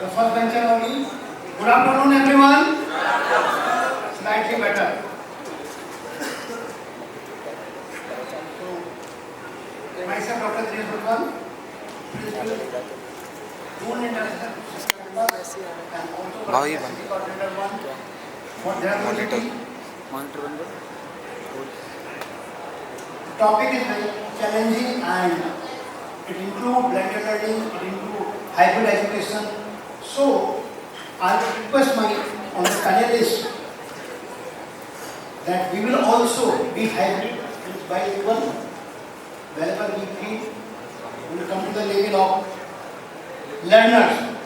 The first bencher only. Good afternoon, everyone. Slightly better. So, myself, Dr. 𝗟𝗶𝗸𝗲, Principal, June International Campus, and also Coordinator 1 for Dehradun. Monitor. The topic is very challenging and it includes blended learning, it includes hybrid education. So, I will request my panelists that we will also be hybrid, means bilingual. Wherever we feel, we will come to the level of learners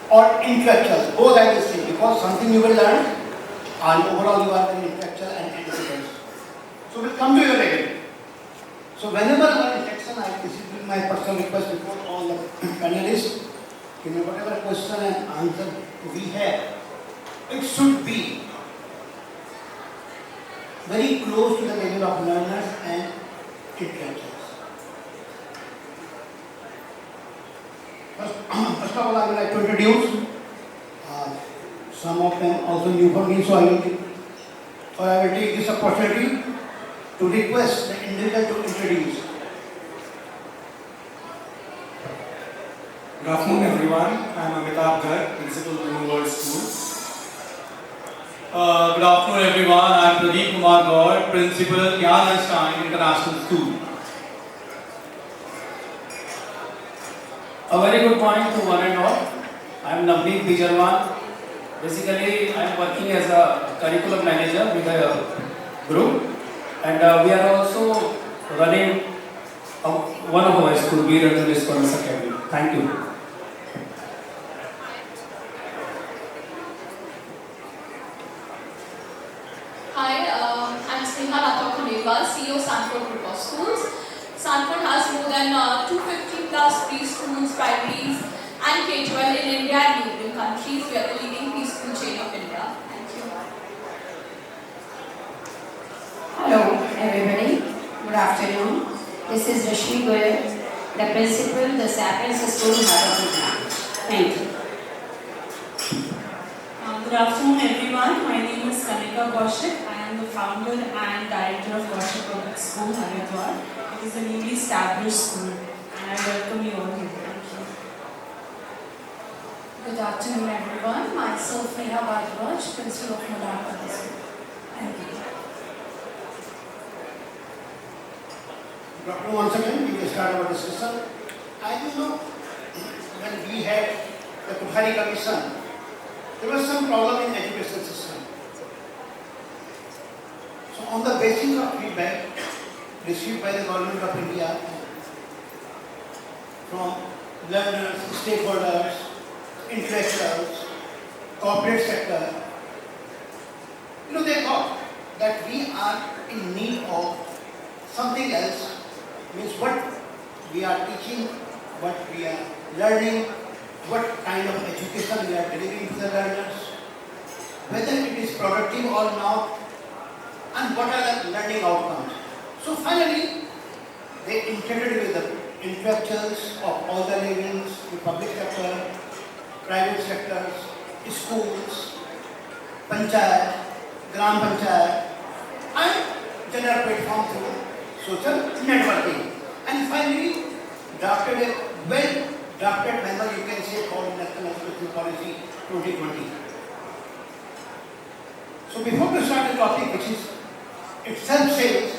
or intellectuals. Both I will say, because something you will learn and overall you are very intellectual and educated. So we'll come to your level. So whenever our interaction, this is my personal request before all the panelists, whatever question and answer we have, it should be very close to the level of learners and intellectuals. First of all, I would like to introduce some of them also new for me, so I will take this opportunity to request the individual to introduce. Good afternoon, everyone. I am 𝗟𝗶𝗸𝗲, Principal of World School. Good afternoon, everyone. I am 𝗟𝗶𝗸𝗲, Principal of 𝗟𝗶𝗸𝗲 International School. A very good morning to one and all. I am Navneet Bijarwan. Basically, I am working as a curriculum manager with a group, and we are also running one of our school, Dehradun Academy. Thank you. Hi, I'm 𝗟𝗶𝗸𝗲, CEO Sanford Group of Schools. Sanford has more than 250 plus preschools, primaries and K-12 in India and neighboring countries. We are the leading preschool chain of India. Thank you. Hello everybody, good afternoon. This is 𝗙cie HS, the principal of the 𝗟𝗶𝗸𝗲 School, Dehradun. Thank you. Good afternoon everyone, my name is 𝗟𝗶𝗸𝗲. I am the founder and director of 𝗙cie Public School, Haridwar. It is a newly established school and I welcome you all here. Thank you. Good afternoon everyone, myself 𝗟𝗶𝗸𝗲, Principal of Public School. Thank you. Doctor, once again, we will start our discussion. I know when we had the 𝗟𝗶𝗸𝗲 Commission, there was some problem in education system. So on the basis of feedback received by the government of India from learners, stakeholders, intellectuals, corporate sector, they thought that we are in need of something else, means what we are teaching, what we are learning, what kind of education we are delivering to the learners, whether it is productive or not, and what are the learning outcomes. So finally, they integrated with the intellectuals of all the levels, the public sector, private sectors, schools, panchayat, gram panchayat, and general platform through social networking. And finally, drafted a well-drafted memo, you can say, called National Education Policy 2020. So before we start the topic, which is itself says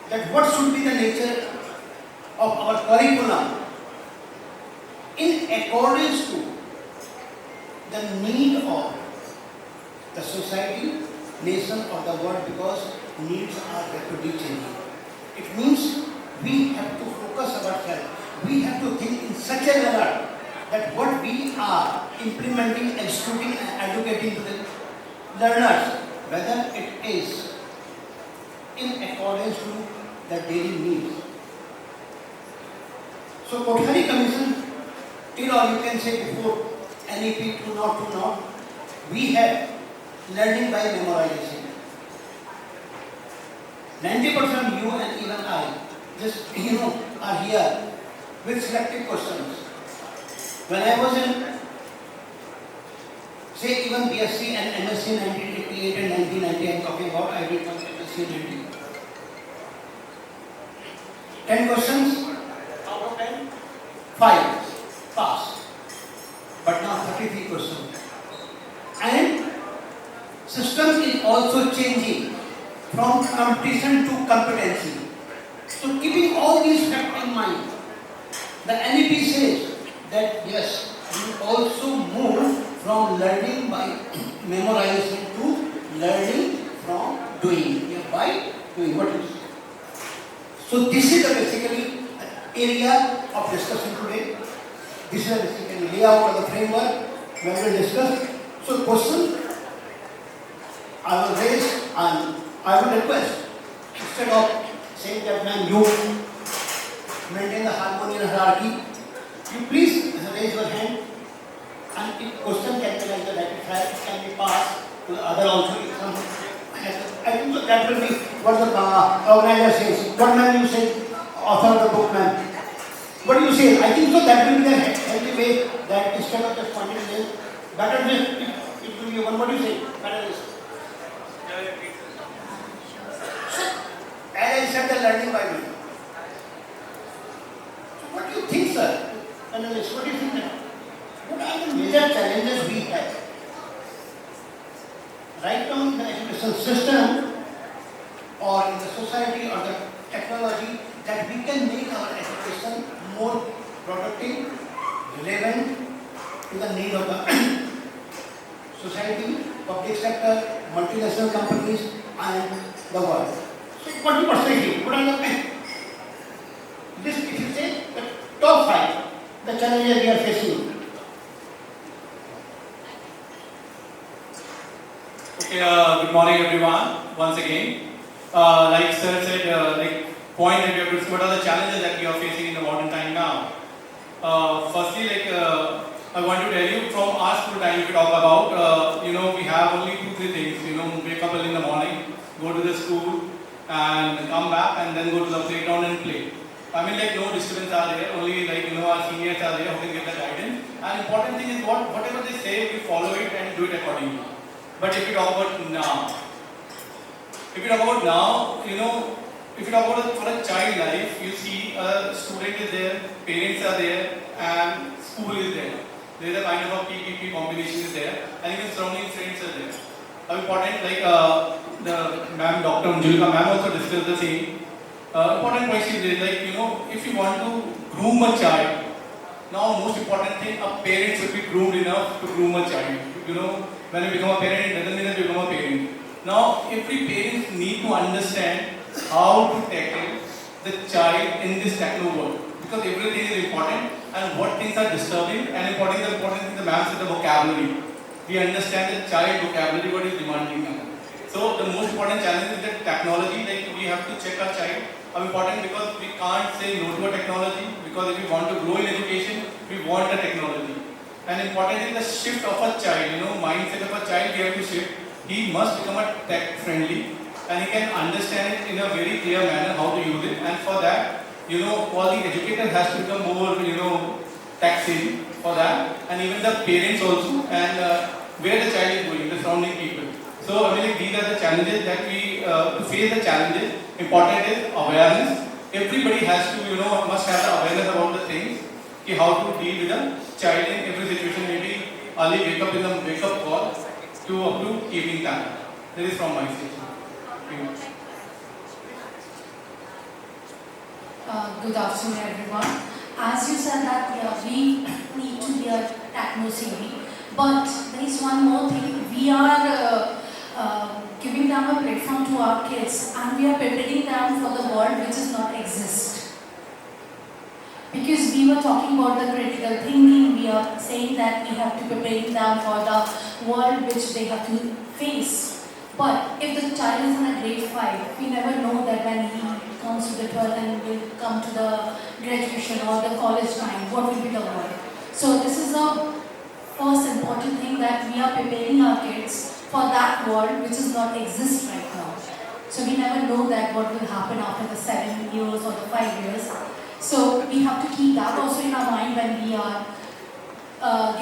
that what should be the nature of our curriculum in accordance to the need of the society, nation or the world, because needs are rapidly changing. It means we have to focus ourselves. We have to think in such a manner that what we are implementing, executing and educating to the learners, whether it is in accordance to the daily needs. So 𝗟𝗶𝗸𝗲 Commission, till or you can say before NEP 2020, we have learning by memorization. 90% you and even I just are here with selective questions. When I was in, say even BSc and MSc in 1988 and 1990, I'm talking about, I did my MSc in 90. 10 questions out of 10, 5 pass. But now 33 questions. And system is also changing from competition to competency. So keeping all these facts in mind, the NEP says that yes, we also move from learning by memorization to learning from doing. By doing what is. So this is the basically area of discussion today. This is the basically layout of the framework where we will discuss. So question I will raise and I will request, instead of saying that man you maintain the harmony and hierarchy, you please raise your hand, and if question can be like the rapid fire, it can be passed to the other also. I think so that will be what the organizer says. What man you say, author of the book man? What do you say? I think so that will be the healthy way that instead of just pointing this, better it will be one. What do you say? Better is. As I said, the learning by doing. So what do you think, sir? Panelists, what do you think? What are the major challenges we have? Right now in the education system or in the society or the technology, that we can make our education more productive, relevant to the need of the society, public sector, multinational companies and the world. So what do you perceive? What are the this if you say the top 5, the challenges we are facing. Okay, good morning everyone, once again. Like sir said, point that we have to, what are the challenges that we are facing in the modern time now? Firstly, I want to tell you from our school time, if we talk about, we have only 2-3 things, wake up early in the morning, go to the school and come back and then go to the playground and play. I mean no disturbance are there, only our seniors are there who can give the guidance. And important thing is whatever they say, we follow it and do it accordingly. But if you talk about now, if you talk about for a child life, you see a student is there, parents are there, and school is there. There is a kind of a PPP combination is there, and even surrounding friends are there. Important, the ma'am, Dr. 𝗟𝗶𝗸𝗲 ma'am also discussed the same. Important question is if you want to groom a child, now most important thing, a parent should be groomed enough to groom a child. When you become a parent, it doesn't mean that you become a parent. Now, every parent need to understand how to tackle the child in this techno world, because everything is important and what things are disturbing and important thing the ma'am said, the vocabulary. We understand the child vocabulary, what is demanding now. So the most important challenge is that technology, we have to check our child. Important because we can't say no to a technology, because if we want to grow in education, we want the technology. And important is the shift of a child, mindset of a child we have to shift. He must become a tech friendly and he can understand it in a very clear manner how to use it. And for that, all the educator has to become more, tech savvy for that, and even the parents also, and where the child is going, the surrounding people. So these are the challenges that we to face the challenges. Important is awareness. Everybody has to must have the awareness about the things, how to deal with a child in every situation. Maybe early wake up in the wake up call to up to evening time. That is from my side. Good afternoon, everyone. As you said that we need to be a techno savvy, but there is one more thing. We are giving them a platform to our kids, and we are preparing them for the world which does not exist. Because we were talking about the critical thinking, we are saying that we have to prepare them for the world which they have to face. But if the child is in a grade 5, we never know that when he comes to the 12th and will come to the graduation or the college time, what will be the world. So this is the first important thing, that we are preparing our kids for that world which does not exist right now. So we never know that what will happen after the 7 years or the 5 years. So we have to keep that also in our mind when we are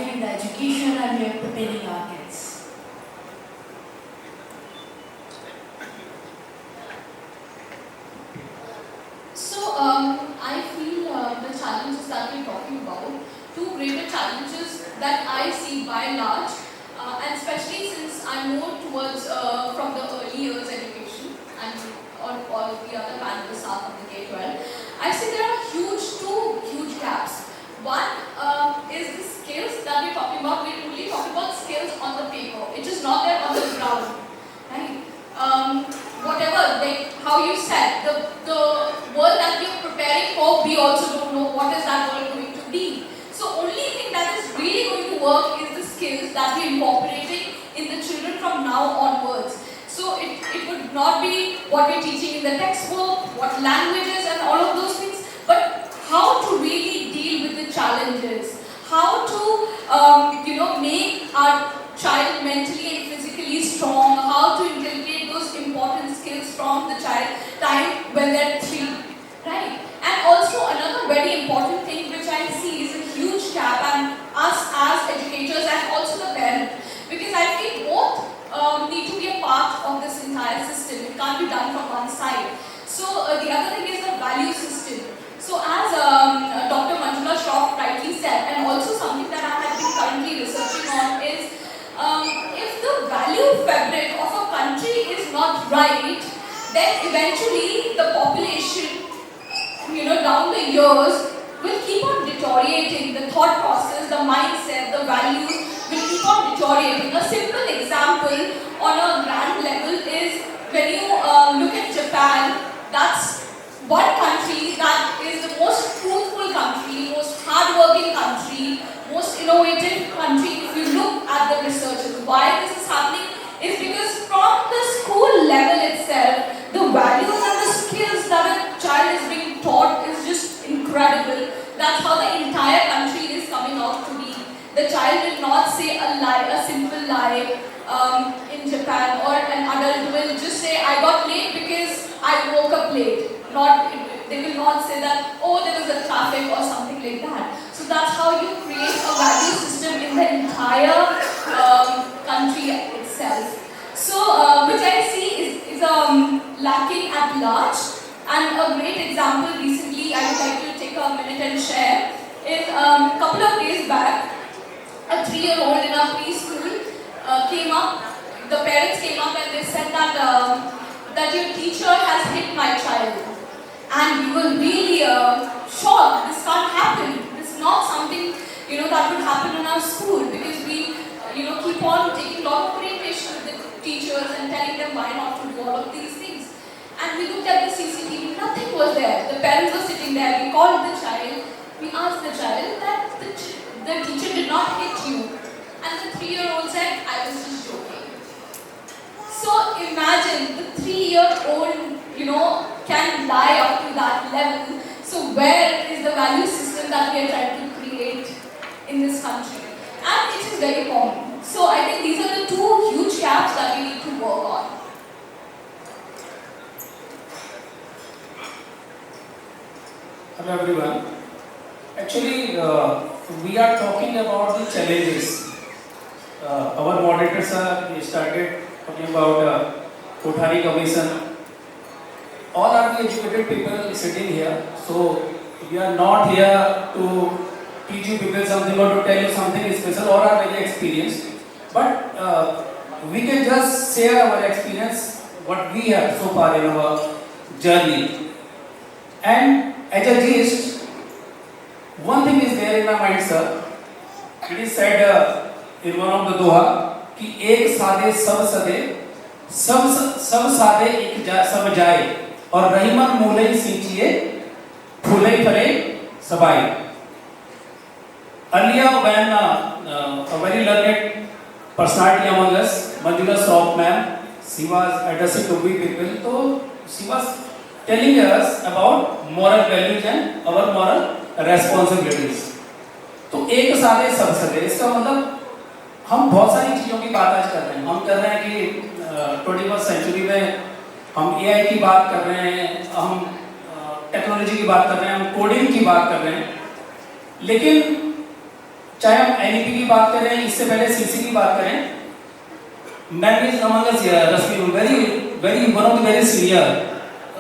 giving the education and we are preparing our kids. So, I feel the challenges that we're talking about, two greater challenges that I see by and large, and especially since I'm more towards from the early years education and all the other panelists are from the K-12, I see there are two huge gaps. One is the skills that we're talking about. We're only talking about skills on the paper. It is not there on the ground, right? Whatever, like how you said, the world that we're preparing for, we also don't know what is that world going to be. So only thing that is really going to work is the skills that we're incorporating in the children from now onwards. So it would not be what we're teaching in the textbook, what languages and all of those things, but how to really deal with the challenges, how to make our child mentally and physically strong, how to inculcate those important skills from the child time when they're 3, right? And also another very important thing which I see is a huge gap, and us as educators and also the parent, because I feel both need to be a part of this entire system. It can't be done from one side. So the other thing is the value system. So as Dr. Manjula Shroff rightly said, and also something that I have been currently researching on is, if the value fabric of a country is not right, then eventually the population, down the years will keep on deteriorating. The thought process, the mindset, the values will keep on deteriorating. A simple example on a grand level is when you look at Japan, that's one country that is the most truthful country, most hardworking country, most innovative country if you look at the researches. Why this is happening is because from the school level itself, the values and the skills that a child is being taught is just incredible. That's how the entire country is coming out to be. The child will not say a lie, a simple lie in Japan, or an adult will just say, I got late because I woke up late. They will not say that, oh, there was a traffic or something like that. So that's how you create a value system in the entire country itself. So, which I see is lacking at large. And a great example recently, I would like to take a minute and share, is a couple of days back, a 3-year-old in a preschool came up, the parents came up and they said that your teacher has hit my child. And we were really shocked. This can't happen. This is not something that would happen in our school, because we keep on taking a lot of orientation with the teachers and telling them why not to do all of these things. And we looked at the CCTV. Nothing was there. The parents were sitting there. We called the child. We asked the child that the teacher did not hit you. And the 3-year-old said, I was just joking. So imagine the 3-year-old can lie up to that level. So where is the value system that we are trying to create in this country? And it is very common. So I think these are the two huge gaps that we need to work on. Hello everyone. Actually, we are talking about the challenges. Our moderators started talking about Kothari Commission. All are the educated people sitting here, so we are not here to teach you people something or to tell you something special or are very experienced. But we can just share our experience, what we have so far in our journey. And as a gist, one thing is there in my mind, sir. It is said in one of the doha कि एक साधे सब सदे, सब साधे एक सब जाए, और रहीमन मूले सींचिए, फूले फले सबाई. Earlier, when a very learned personality among us, Manjula Shroff ma'am, she was addressing to we people, so she was telling us about moral values and our moral responsibilities. तो एक साधे सब सदे, इसका मतलब हम बहुत सारी चीज़ों की बात आज कर रहे हैं. हम कर रहे हैं कि 21st सेंचुरी में हम AI की बात कर रहे हैं, हम टेक्नोलॉजी की बात कर रहे हैं, हम कोडिंग की बात कर रहे हैं. लेकिन चाहे हम NEP की बात करें, इससे पहले CC की बात करें, man is among us Rashmi, very one of the very senior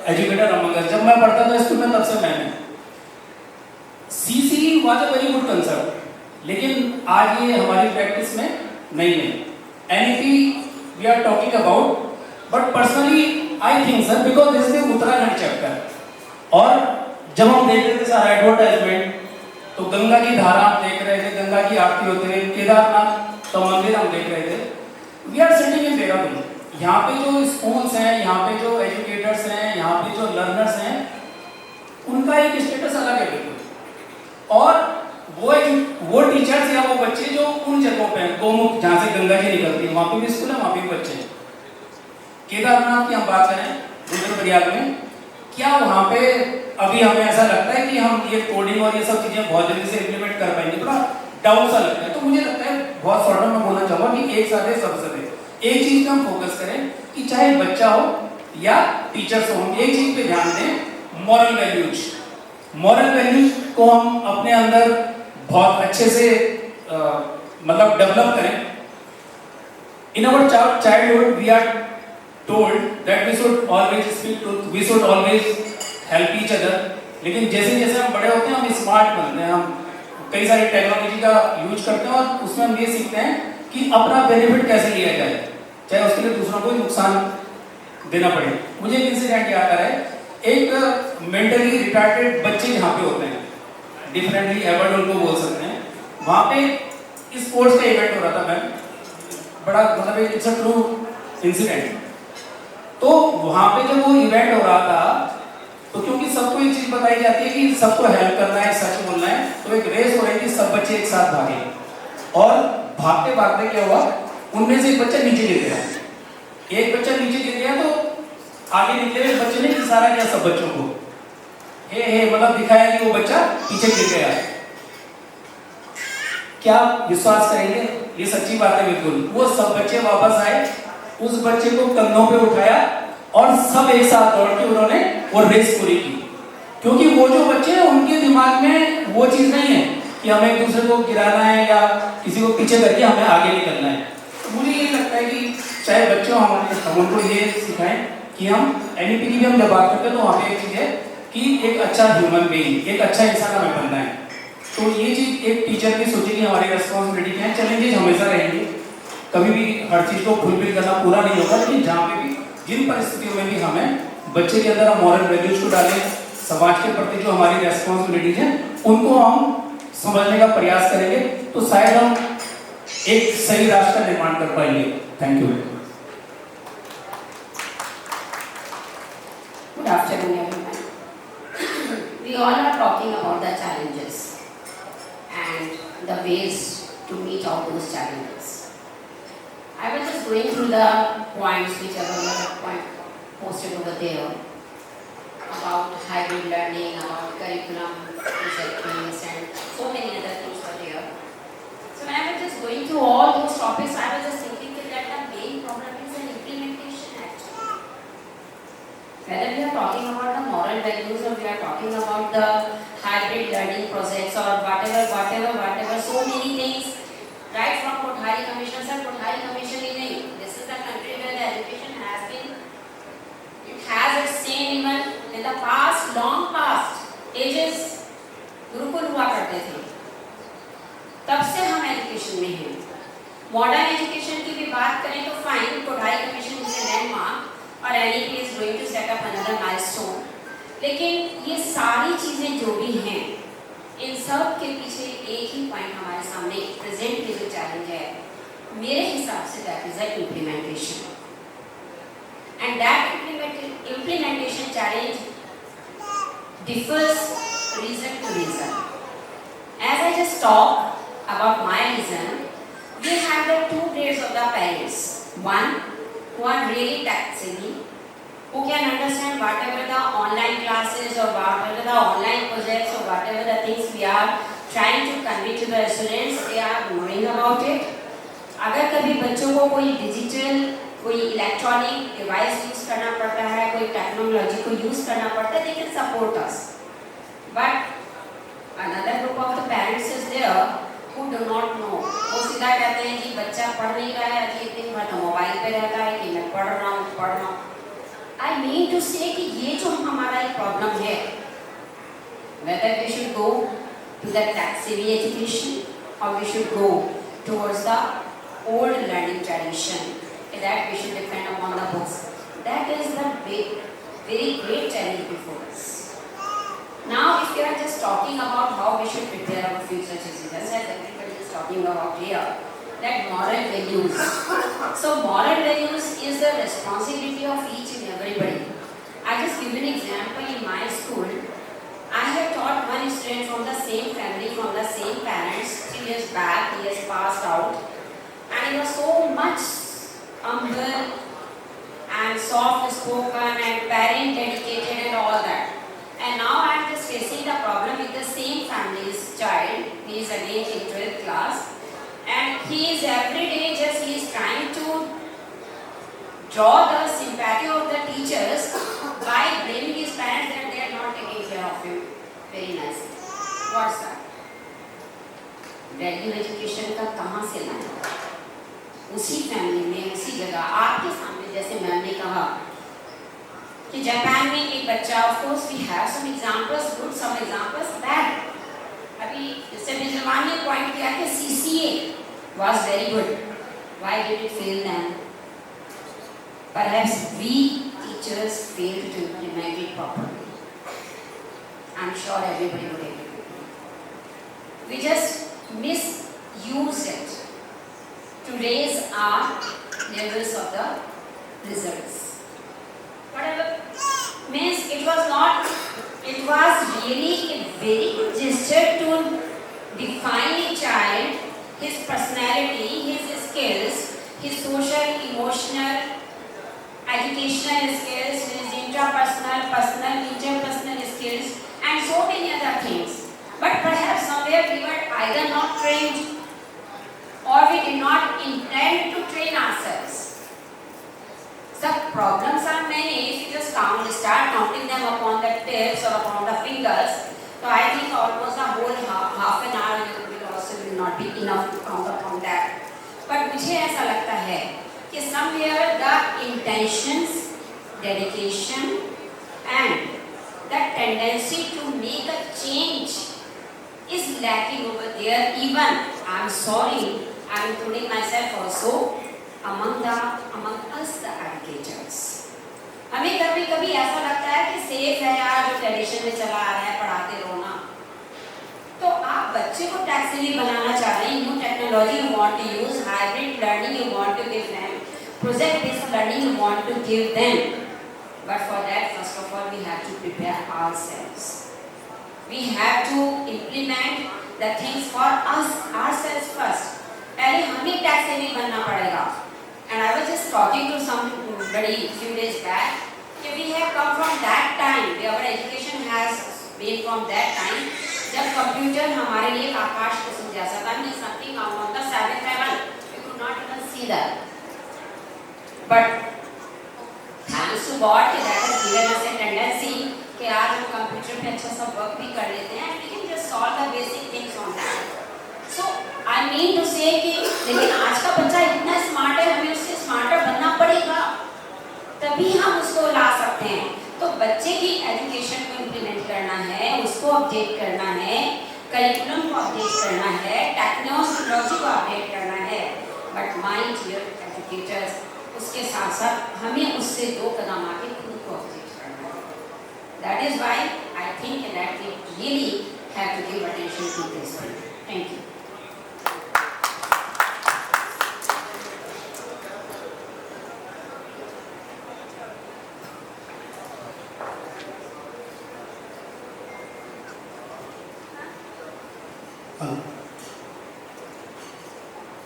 educator among us. जब मैं पढ़ता था स्कूल में तब से मैंने CC was a very good concept, लेकिन आज ये हमारी प्रैक्टिस में नहीं है। NEP we are talking about, but personally I think sir because this is Uttarakhand chapter, और जब हम देख रहे थे सारा एडवर्टाइजमेंट तो गंगा की धारा हम देख रहे थे, गंगा की आरती होते हुए, केदारनाथ का मंदिर हम देख रहे थे। We are sitting in Dehradun, यहाँ पे जो स्कूल्स हैं, यहाँ पे जो एजुकेटर्स हैं, यहाँ पे जो लर्नर्स हैं, उनका एक स्टेटस अलग है बिल्कुल। और वो टीचर्स या वो बच्चे जो उन जगहों पे हैं, गोमुख जहाँ से गंगा जी निकलती है, वहाँ पे भी स्कूल है, वहाँ पे भी बच्चे हैं। केदारनाथ की हम बात करें रुद्रप्रयाग में, क्या वहाँ पे अभी हमें ऐसा लगता है कि हम ये कोडिंग और ये सब चीजें बहुत जल्दी से इम्प्लीमेंट कर पाएंगे? थोड़ा डाउट सा लगता है। तो मुझे लगता है बहुत शॉर्ट में बोलना चाहूँगा कि एक साथ सबसे एक चीज पे हम फोकस करें कि चाहे बच्चा हो या टीचर्स हो, हम एक चीज पे ध्यान दें, मॉरल वैल्यूज। मॉरल वैल्यूज को हम अपने अंदर बहुत अच्छे से मतलब डेवलप करें। In our childhood we are told that we should always speak truth, we should always help each other, लेकिन जैसे जैसे हम बड़े होते हैं हम स्मार्ट बनते हैं, हम कई सारी टेक्नोलॉजी का यूज करते हैं और उसमें हम ये सीखते हैं कि अपना बेनिफिट कैसे लिया जाए, चाहे उसके लिए दूसरों को नुकसान देना पड़े। मुझे एक इंसिडेंट याद आ रहा है, एक मेंटली रिटार्डेड बच्चे जहाँ पे होते हैं, डिफरेंटली एबल्ड उनको बोल सकते हैं, वहाँ पे स्पोर्ट्स का इवेंट हो रहा था, मैम बड़ा मतलब इट्स अ ट्रू इंसिडेंट। तो वहां पे जब वो इवेंट हो रहा था तो क्योंकि सबको एक चीज बताई जाती है कि सबको हेल्प करना है, सच बोलना है, तो एक रेस हो रही थी, सब बच्चे एक साथ भागे और भागते भागते क्या हुआ, उनमें से एक बच्चा नीचे गिर गया। एक बच्चा नीचे गिर गया तो आगे निकले हुए बच्चे ने इशारा किया सब बच्चों को, हे मतलब दिखाया कि वो बच्चा पीछे गिर गया। क्या विश्वास करेंगे, ये सच्ची बात है बिल्कुल। वो सब बच्चे वापस आए, उस बच्चे को कंधों पे उठाया और सब एक साथ दौड़ के उन्होंने वो रेस पूरी की, क्योंकि वो जो बच्चे हैं उनके दिमाग में वो चीज नहीं है कि हमें एक दूसरे को गिराना है या किसी को पीछे करके हमें आगे निकलना है। तो मुझे ये लगता है कि चाहे बच्चों हम उनको ये सिखाएं कि हम NEP की भी हम जब बात करते हैं तो वहाँ पे एक चीज है कि एक अच्छा ह्यूमन बीइंग, एक अच्छा इंसान हमें बनना है। तो ये चीज एक टीचर भी सोचे कि हमारी रेस्पॉन्सिबिलिटी क्या है। चैलेंजेस हमेशा रहेंगे, कभी भी हर चीज को फुलफिल करना पूरा नहीं होगा, लेकिन जहाँ पे भी जिन परिस्थितियों में भी हमें बच्चे के अंदर हम मॉरल वैल्यूज को डालें, समाज के प्रति जो हमारी रेस्पॉन्सिबिलिटीज हैं उनको हम समझने का प्रयास करेंगे, तो शायद हम एक सही राष्ट्र का निर्माण कर पाएंगे। Thank you. Good afternoon, everyone. We all are talking about the challenges and the ways to meet all those challenges. I was just going through the points whichever were posted over there about hybrid learning, about curriculum projects, and so many other things were there. So when I was just going through all those topics, I was just thinking that the main problem is an implementation actually. Whether we are talking about the moral values or we are talking about the hybrid learning projects or whatever, so many things. Right from Kothari Commission, sir, Kothari Commission ही नहीं. This is the country where the education has been, it has its same even in the past, long past ages. Gurukul हुआ करते थे, तब से हम education में हैं। Modern education की भी बात करें तो fine, Kothari commission is a landmark और NEP is going to set up another milestone. लेकिन ये सारी चीजें जो भी हैं, इन सब के पीछे एक ही पॉइंट हमारे सामने प्रेजेंट के जो चैलेंज है, मेरे हिसाब say that is the implementation, and that implementation challenge differs reason to reason. As I just talked about my reason, we have the two grades of the parents. One who are really tech savvy, who can understand whatever the online classes or whatever the online projects or whatever the things we are trying to convey to the students, they are knowing about it. अगर कभी बच्चों को कोई digital, कोई electronic device use करना पड़ता है, कोई टेक्नोलॉजी को यूज करना पड़ता है, they can support us. But another group of the parents is there who do not know. वो सीधा कहते हैं कि बच्चा पढ़ नहीं रहा है, अजी दिन भर तो मोबाइल पे रहता है कि मैं पढ़ रहा हूँ. I mean to say कि ये जो हमारा एक प्रॉब्लम है, whether we should go to the tech-savvy education or we should go towards the old learning tradition, that we should depend upon the books. That is the big, very great challenge before us. Now, if we are just talking about how we should prepare our future citizens, as everybody is talking about here, that moral values. So, moral values is the responsibility of each and everybody. I just give an example in my school. I have taught one student from the same family, from the same parents. 3 years back, he has passed out, and he was so much humble and soft-spoken and parent-dedicated and all that. And now I am just facing the problem with the same family's child. He is again in 12th class, and he is every day just he is trying to draw the sympathy of the teachers by blaming his parents that they are not taking care of him very nicely. What's that? Value education का कहाँ से लाना? उसी family में, उसी जगह आपके सामने, जैसे मैम ने कहा कि जापान में एक बच्चा, of course we have some examples good, some examples bad. अभी जैसे बिजरवान ने पॉइंट किया कि CCA was very good. Why did it fail then? Perhaps we teachers failed to implement it properly. I'm sure everybody would agree. We just misused it to raise our levels of the results. Whatever means, it was really a very good gesture to define a child, his personality, his skills, his social, emotional, educational skills, his intrapersonal, personal, interpersonal skills, and so many other things. But perhaps somewhere we were either not trained or we did not intend to train ourselves. The problems are many. If you just start counting them upon the tips or upon the fingers, so I think almost a whole half an hour will also not be enough to count upon that. But मुझे ऐसा लगता है कि somewhere the intentions, dedication, and the tendency to make a change is lacking over there. Even, I'm sorry, I'm including myself also among us the educators. हमें कभी ऐसा लगता है कि सेफ है यार, जो ट्रेडिशन में चला आ रहा है, पढ़ाते रहो ना. तो आप बच्चे को टैक्सी बनाना चाह रहे हैं, new technology you want to use, hybrid learning you want to give them, project based learning you want to give them. But for that, first of all, we have to prepare ourselves. We have to implement the things for ourselves first. पहले हमें taxi बनना पड़ेगा. And I was just talking to somebody few days back that we have come from that time, our education has been from that time, जब computer हमारे लिए आकाश को सूझ जैसा था, means something on the 7th level, we could not even see that. But thanks to God that has given us a tendency कि आज हम कंप्यूटर पे अच्छा सा वर्क भी कर लेते हैं, and we can just solve the basic things on that. So I mean to say कि लेकिन आज का बच्चा इतना स्मार्ट है, हमें उससे स्मार्टर बनना पड़ेगा, तभी हम उसको ला सकते हैं. तो बच्चे की एजुकेशन को इम्प्लीमेंट करना है, उसको अपडेट करना है, करिकुलम को अपडेट करना है, टेक्नोलॉजी को अपडेट करना है. बट माइंड डियर एजुकेटर्स, उसके साथ साथ हमें उससे 2 कदम आगे खुद को अपडेट करना है. That is why I think that we really have to give attention to this thing. Thank you.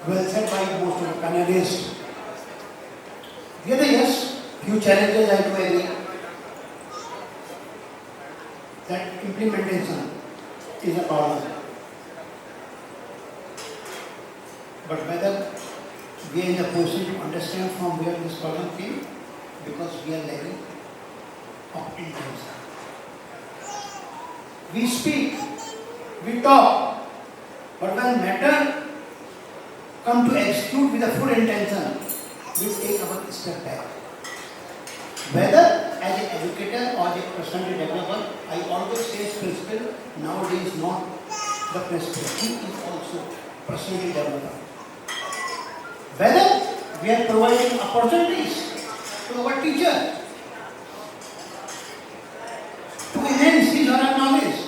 Well said by most of the panelists. Yes, few challenges I do agree. That implementation is a problem. But whether we are in a position to understand from where this problem came, because we are lacking of intention. We speak, we talk, but when matter come to execute with a full intention, we take our step back. Whether as an educator or as a personality developer, I always say principal nowadays not the principal, he is also personality developer. Whether we are providing opportunities to our teacher to enhance his or her knowledge.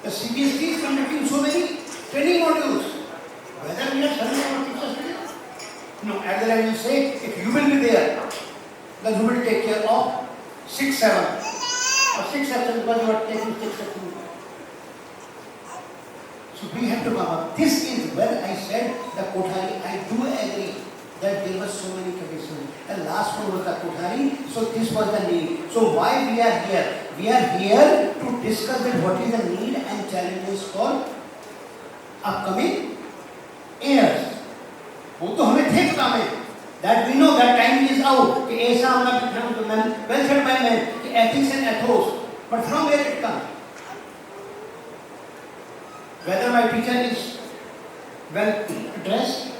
The CBSE is conducting so many training modules. Whether we are serving our teachers today? No, at the level you say, if you will be there, then you will take care of 6, 7. Or 6 sections because you are taking 6 sections. So we have to come up. This is when I said the Kothari, I do agree that there were so many conditions. And last one was the Kothari, so this was the need. So why we are here? We are here to discuss that what is the need and challenges for upcoming years. वो तो हमें थे पता में. That we know that time is out. कि ऐसा हमने well said by men कि ethics and ethos. But from where it comes? Whether my teacher is well dressed,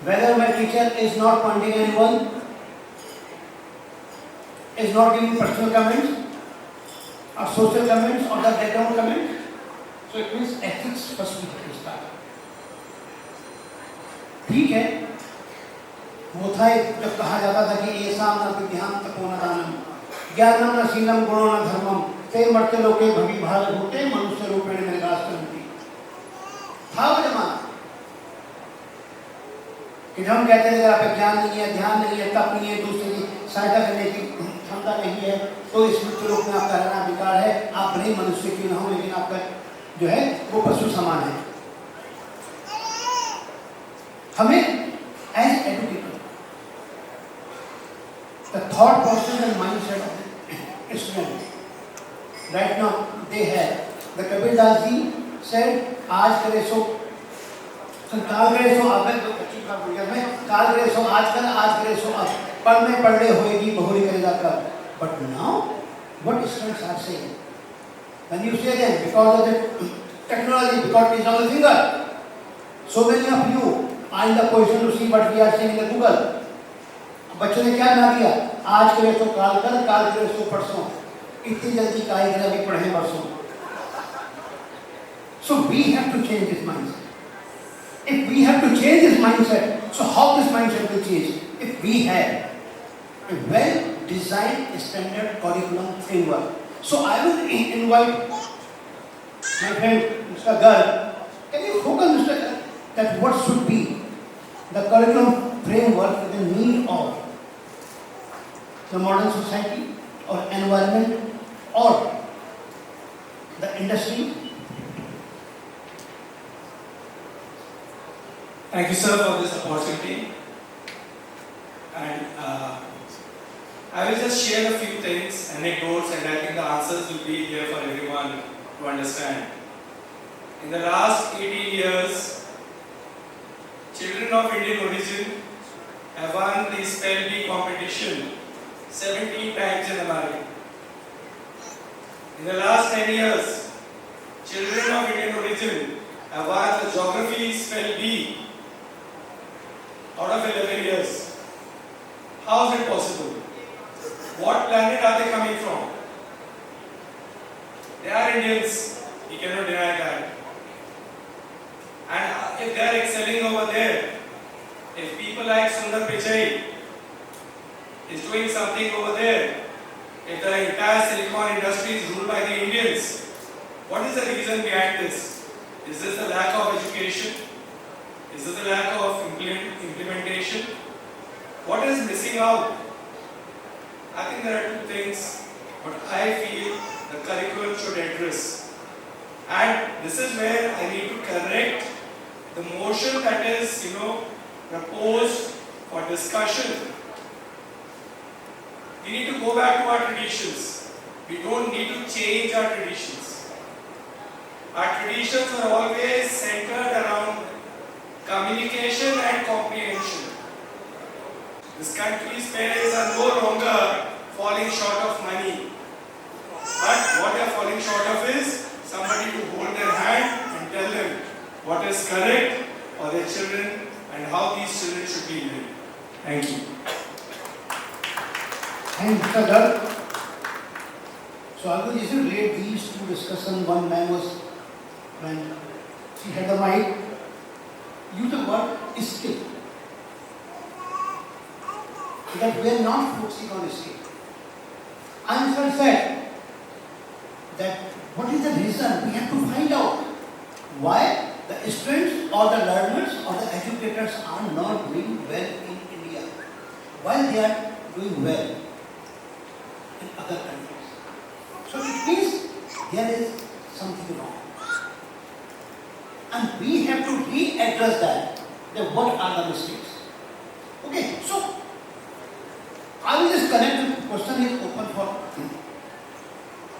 whether my teacher is not pointing anyone, is not giving personal comments, or social comments, or the background comments. So it means ethics first we have to start. ठीक है, वो था जब कहा जाता था कि ऐसा न विद्याम तपो न दानम, ज्ञानम न शीलम गुणो न धर्मम, ते मर्त्य लोके भवि भाग होते मनुष्य रूपेण निर्गास करती. था वो जमाना कि हम कहते हैं अगर आप ज्ञान नहीं है, ध्यान नहीं है, तप नहीं है, दूसरे की सहायता करने की क्षमता नहीं है, तो इस मृत्यु लोक में आपका रहना बेकार है. आप भले मनुष्य क्यों न हो, लेकिन आपका जो है वो पशु समान है. हमें as educator the thought process and mindset of the student right now they have the 𝗙𝗶𝗸𝗲 ji said आज करे सो काल करे सो अब काल करे सो आज करे सो अब पढ़ में पढ़ ले होएगी बहुरी करेगा कब. But now what students are saying when you say them because of the technology, because it is on the finger, so many of you are in the position to see what we are saying in the Google. बच्चों ने क्या बना दिया, आज करे तो काल करे तो परसों, इतनी जल्दी काहे करे अभी पढ़े परसों. So we have to change this mindset. If we have to change this mindset, so how this mindset will change? If we have a well-designed standard curriculum framework. So I will invite my friend Mr. Garg. Can you focus, Mr. Garg, that what should be the curriculum framework for the need of the modern society or environment or the industry? Thank you, sir, for this opportunity. And I will just share a few things, anecdotes, and I think the answers will be here for everyone to understand. In the last 18 years, children of Indian origin have won the 𝗟𝗶𝗸𝗲 competition 17 times in America. In the last 10 years, children of Indian origin have won the geography 𝗟𝗶𝗸𝗲 out of 11 years. How is it possible? What planet are they coming from? They are Indians, we cannot deny that. And if they are excelling over there, if people like 𝗟𝗶𝗸𝗲 is doing something over there, if the entire silicon industry is ruled by the Indians, what is the reason behind this? Is this the lack of education? Is this the lack of implementation? What is missing out? I think there are two things what I feel the curriculum should address. And this is where I need to correct the motion that is, proposed for discussion. We need to go back to our traditions. We don't need to change our traditions. Our traditions are always centered around communication and comprehension. This country's parents are no longer falling short of money. But what they are falling short of is somebody to hold their hand and tell them what is correct for their children and how these children should be living. Thank you. Thank you, Mr. Garg. So I will just relate these two discussions. One man was, when she had the mic, used the word skill. That we are not focusing on skill. Answer said that what is the reason? We have to find out why the students or the learners or the educators are not doing well in India, while they are doing well in other countries. So it means there is something wrong. And we have to readdress that what are the mistakes. Okay, so I will just connect the question is open for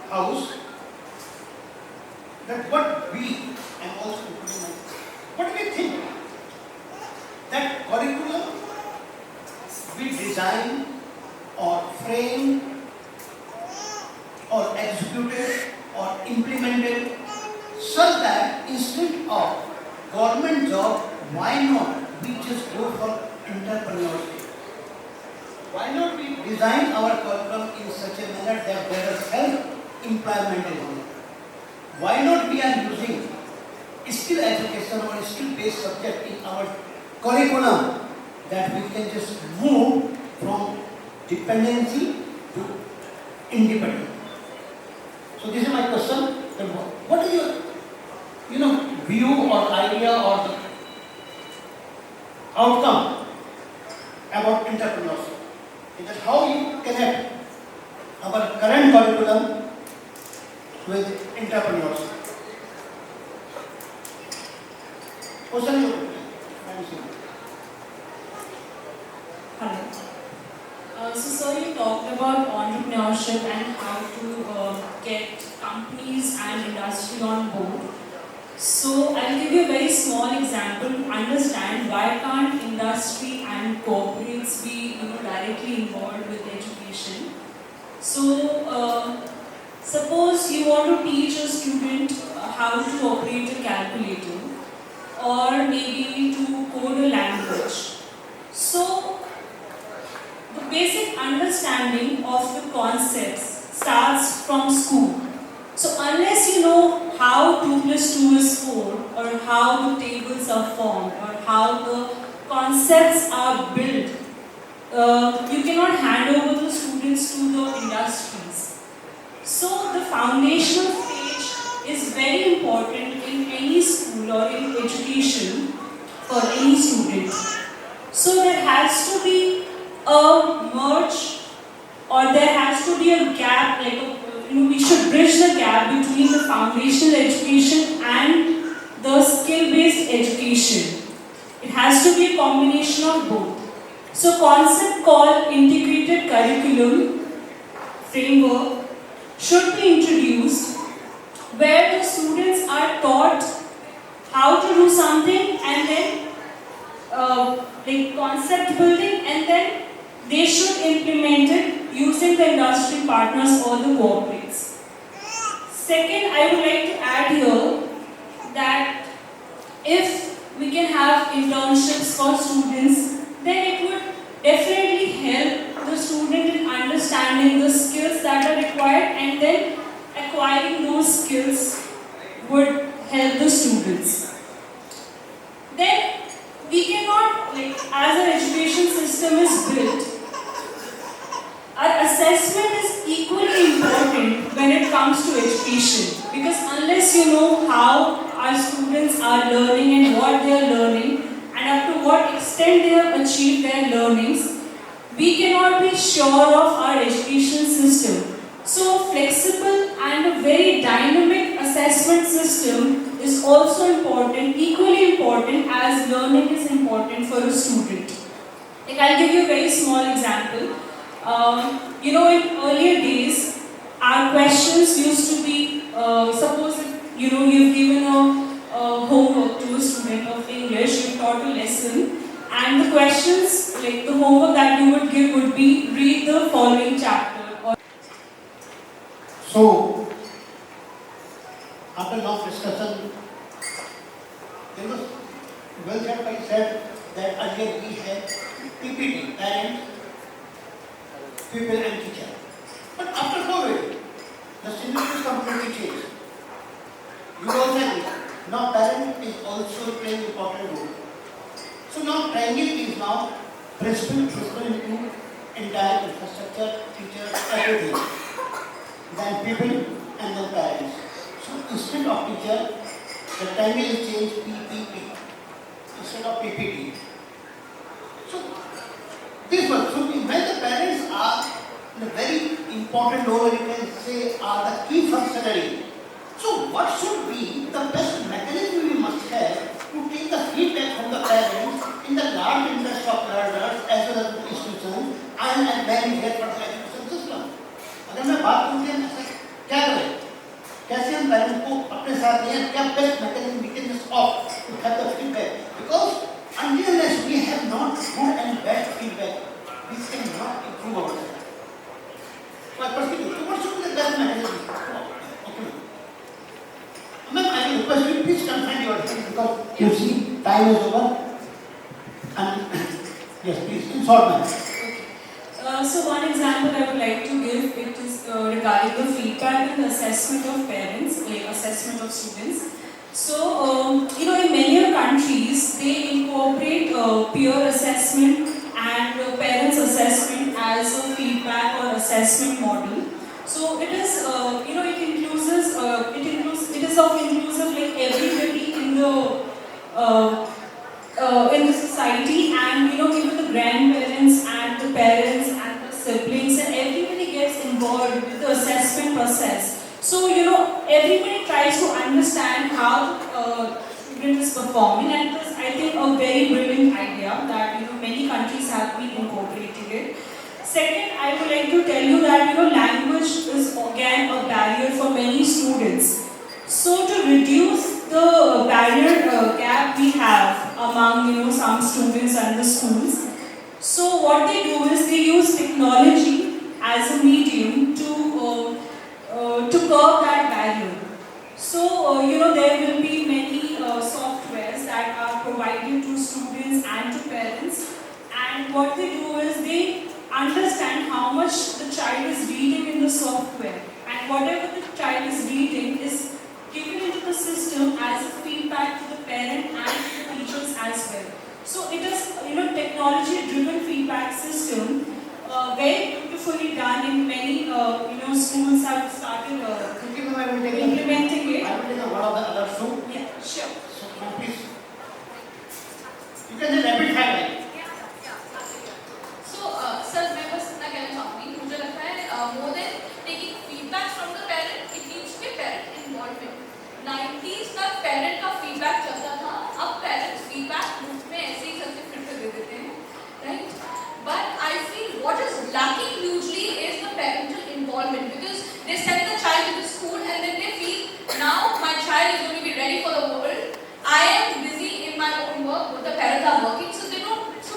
house. That what we, and also what do we think? That curriculum we design or frame or executed or implemented such that instead of government job, why not we just go for entrepreneurship? Why not we design our curriculum in such a manner that there is self-employment in it? Why not we are using skill education or skill-based subject in our curriculum that we can just move from dependency to independence? So this is my question. What is your view or idea or the outcome about entrepreneurship? Is that how you connect our current curriculum with entrepreneurship? Question. Hello. So sir, you talked about entrepreneurship and how to get companies and industry on board. So I'll give you a very small example to understand why can't industry and corporates be directly involved with education. So suppose you want to teach a student how to operate a calculator or maybe to code a language. So the basic understanding of the concepts starts from school. So unless you know how 2 plus 2 is 4 or how the tables are formed or how the concepts are built, you cannot hand over the students to the industries. So the foundational stage is very important in any school or in education for any student. So there has to be a merge or there has to be a gap, we should bridge the gap between the foundational education and the skill-based education. It has to be a combination of both. So concept called integrated curriculum framework should be introduced where the students are taught how to do something and then concept building, and then they should implement it using the industry partners or the corporates. Second, I would like to add here that if we can have internships for students, then it would definitely help the student in understanding the skills that are required, and then acquiring those skills would help the students. Then we cannot, as our education system is built, our assessment is equally important when it comes to education, because unless you know how our students are learning and what they are learning and up to what extent they have achieved their learnings, we cannot be sure of our education system. So flexible and a very dynamic assessment system is also important, equally important as learning is important for a student. I'll give you a very small example. In earlier days, our questions used to be, suppose if, you've given a homework to a student of English, you taught a lesson, and the questions, the homework that you would give would be, read the following chapter. So, after long discussion, there was well said, I said that earlier we had PPT, parent, pupil and teacher. But after COVID, the scenario is completely changed. You also agree. Now parent is also playing important role. So now triangle is now principal into entire infrastructure, teachers, everything. Then people and then parents. So instead of teacher, the triangle is changed PPP instead of PPT. So this one, so when the parents are in a very important role, you can say are the key functionary. So what should be the best mechanism we must have to take the feedback from the parents in the large interest of learners as well as the institutions and manage that for the education system? अगर मैं बात करूँ कि क्या करें, कैसे हम parents को अपने साथ लें, क्या best mechanism we can just opt to have the feedback, because unless we have not good and bad feedback, we cannot improve ourselves. So what should be the best mechanism? Okay. Ma'am, I will request you please confine your head because you see time is over. And yes, please, in short, ma'am. So one example I would like to give, it is regarding the feedback and the assessment of parents, like assessment of students. So, in many countries, they incorporate peer assessment and parents assessment as a feedback or assessment model. So it is, it is of inclusive, like everybody in the society, and even the grandparents and the parents and the siblings, and everybody gets involved with the assessment process. So everybody tries to understand how the student is performing, and it is, I think, a very brilliant idea that many countries have been incorporating it. Second, I would like to tell you that language is again a barrier for many students. So to reduce the barrier gap we have among some students and the schools, so what they do is they use technology as a medium to curb that barrier. So there will be many softwares that are provided to students and to parents, and what they do is they understand how much the child is reading in the software, and whatever the child is reading is given into the system as a feedback to the parent and to the teachers as well. So it is technology-driven feedback system, very beautifully done in many schools have started implementing it. I will take one of the other two. Yeah, sure. So please, you can just rapid fire. Sir मैं बस इतना कहना चाहूँगी, मुझे लगता है more than taking feedback from the parent, it needs to be parent involvement. 90s तक parent का feedback चलता था, अब parents feedback group में ऐसे ही चलते फिर से दे देते हैं, right? But I feel what is lacking hugely is the parental involvement, because they send the child to the school and then they feel now my child is going to be ready for the world. I am busy in my own work, but the parents are working, so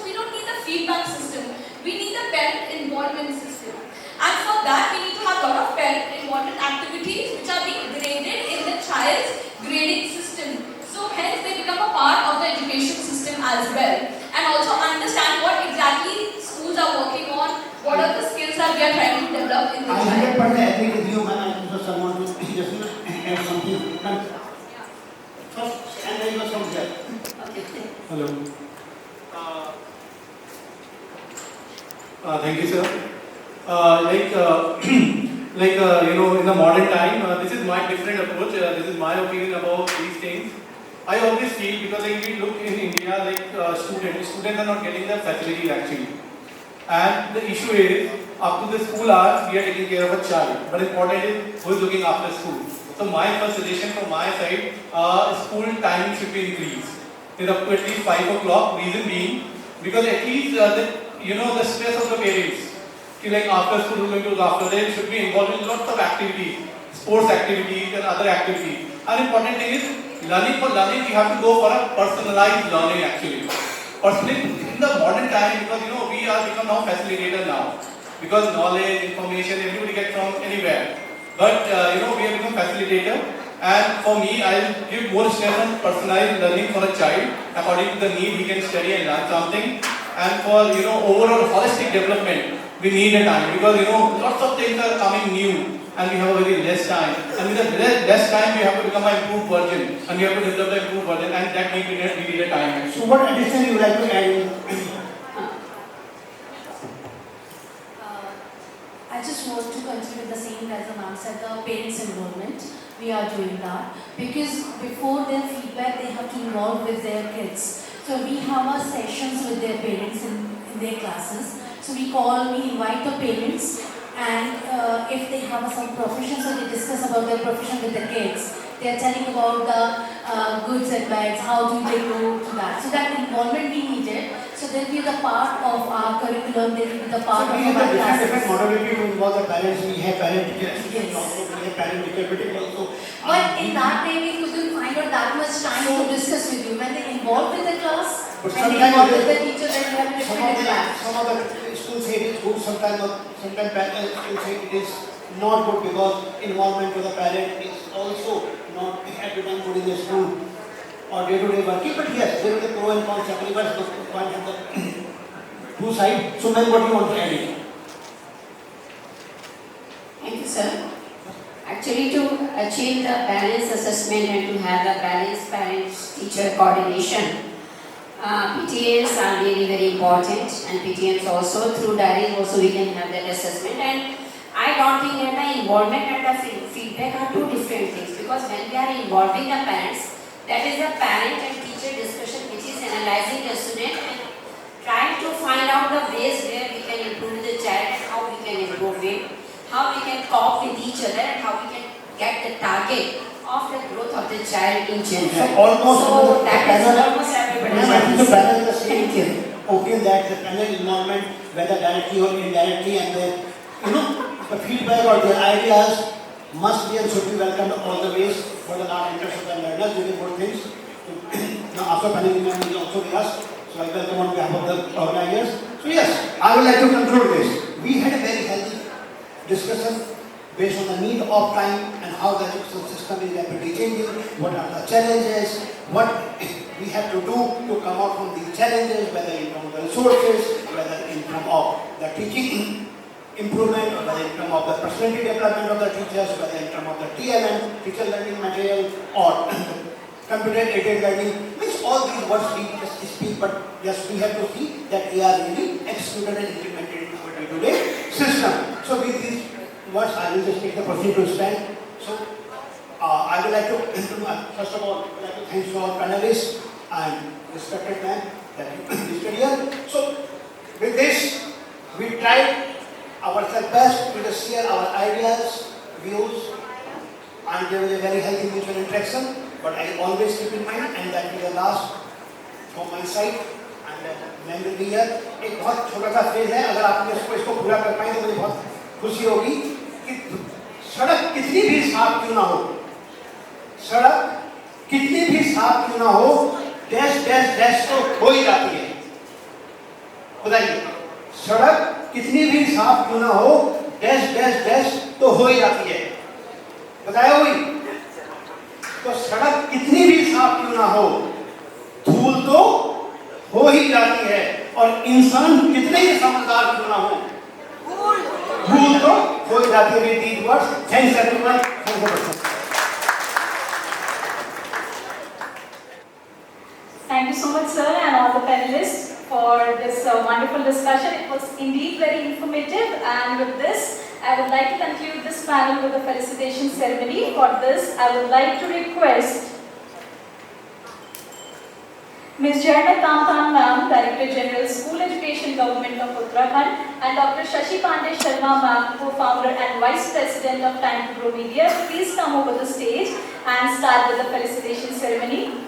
we don't need the feedback system. We need a parent involvement system. And for that, we need to have a lot of parent involvement activities which are being graded in the child's grading system. So hence they become a part of the education system as well. And also understand what exactly schools are working on, what are the skills that we are trying to develop in the child. I 100% agree with you, ma'am. I also someone to just add something. First, and then you must come here. Hello. Thank you, sir. In the modern time, this is my different approach. This is my opinion about these things. I always feel, because we look in India, students are not getting the facilities actually. And the issue is, up to the school hours, we are taking care of a child. But important is who is looking after school. So my first suggestion from my side, school time should be increased. Till up to at least 5 o'clock. Reason being, because at least the stress of the parents. After school, who's going to look after them, should be involved in lots of activities, sports activities and other activities. And important thing is, learning for learning, we have to go for a personalized learning actually. Personally, in the modern time, because we are become now facilitator now. Because knowledge, information, everybody gets from anywhere. But we have become facilitator. And for me, I will give more stress on personalized learning for a child. According to the need, he can study and learn something. And for overall holistic development, we need a time, because lots of things are coming new, and we have a very less time. And with the less time, we have to become an improved version, and we have to develop an improved version, and that we need a time. So what addition you would like to add in? I just want to continue with the same as the ma'am said, the parents' involvement. We are doing that because before their feedback, they have to involve with their kids. So we have our sessions with their parents in their classes. So we invite the parents, and if they have some profession, so they discuss about their profession with the kids. They are telling about the goods and bads, how do they go to that. So that involvement we needed. So they'll be the part of our curriculum, they'll be the part of our classes. Different modality to involve the parents. We have parent teacher assistants also, we have parent teacher meeting also. But in that day, we couldn't find out that much time to discuss with you. When they involved with the class, But when they involved with the teacher, then we have a different impact. Some of the schools say it is good, sometimes parents schools say it is not good, because involvement to the parent is also not every time good in the school or day-to-day working. But yes, there is a pro and con separately, but the point have the two sides. So then what do you want to add in? Thank you, sir. Actually, to achieve the balanced assessment and to have the balanced parent-teacher coordination, PTAs are really very important, and PTMs also, through diaries also we can have that assessment. And I don't think that the involvement and the feedback are two different things, because when we are involving the parents, that is a parent and teacher discussion which is analyzing the student and trying to find out the ways where we can improve the child and how we can improve him, how we can cope with each other, and how we can get the target of the growth of the child in general. So that is almost everybody. I think the panel is the same thing. Okay, that the panel involvement, whether directly or indirectly, and then the feedback or their ideas must be and should be welcomed all the ways for the large interest of the learners doing good things. Now after panel member is also with us, so I welcome on behalf of the organizers. So yes, I would like to conclude this. We had a very healthy discussion based on the need of time and how the education system is rapidly changing, what are the challenges, what we have to do to come out from these challenges, whether in terms of the resources, whether in terms of the teaching improvement, whether in terms of the personality development of the teachers, whether in terms of the TLM, teacher learning material, or computer-aided learning. Means all these words we just speak, but yes, we have to see that they are really executed and implemented in our day-to-day system. So with these words, I will just take the opportunity to spend. So I would like to, first of all, like to thank to our panelists and respected man that is here. So with this, we tried ourselves best to just share our ideas, views, and there was a very healthy mutual interaction. But I always keep in mind, and that will be the last from my side, and मैं will be here. एक बहुत छोटा सा phrase है, अगर आप इसको पूरा कर पाएंगे तो मुझे बहुत खुशी होगी कि सड़क कितनी भी साफ क्यों ना हो, सड़क कितनी भी साफ क्यों ना हो, डैश डैश डैश तो हो ही जाती है. बताइए, सड़क कितनी भी साफ क्यों ना हो, डैश डैश डैश तो हो ही जाती है. बताया हुई? तो सड़क कितनी भी साफ क्यों ना हो, धूल तो हो ही जाती है. और इंसान कितने ही समझदार क्यों ना हो, भूल तो हो ही जाती है. These words. Thanks everyone. Thank you. Thank you so much, sir, and all the panelists for this wonderful discussion. It was indeed very informative, and with this, I would like to conclude this panel with a felicitation ceremony. For this, I would like to request Ms. 𝗟𝗶𝗸𝗲 ma'am, Director General School Education Government of Uttarakhand, and Dr. 𝗙cie𝗹𝗹𝗲 ma'am, co-founder and Vice President of Time2Grow Media, please come over the stage and start with the felicitation ceremony.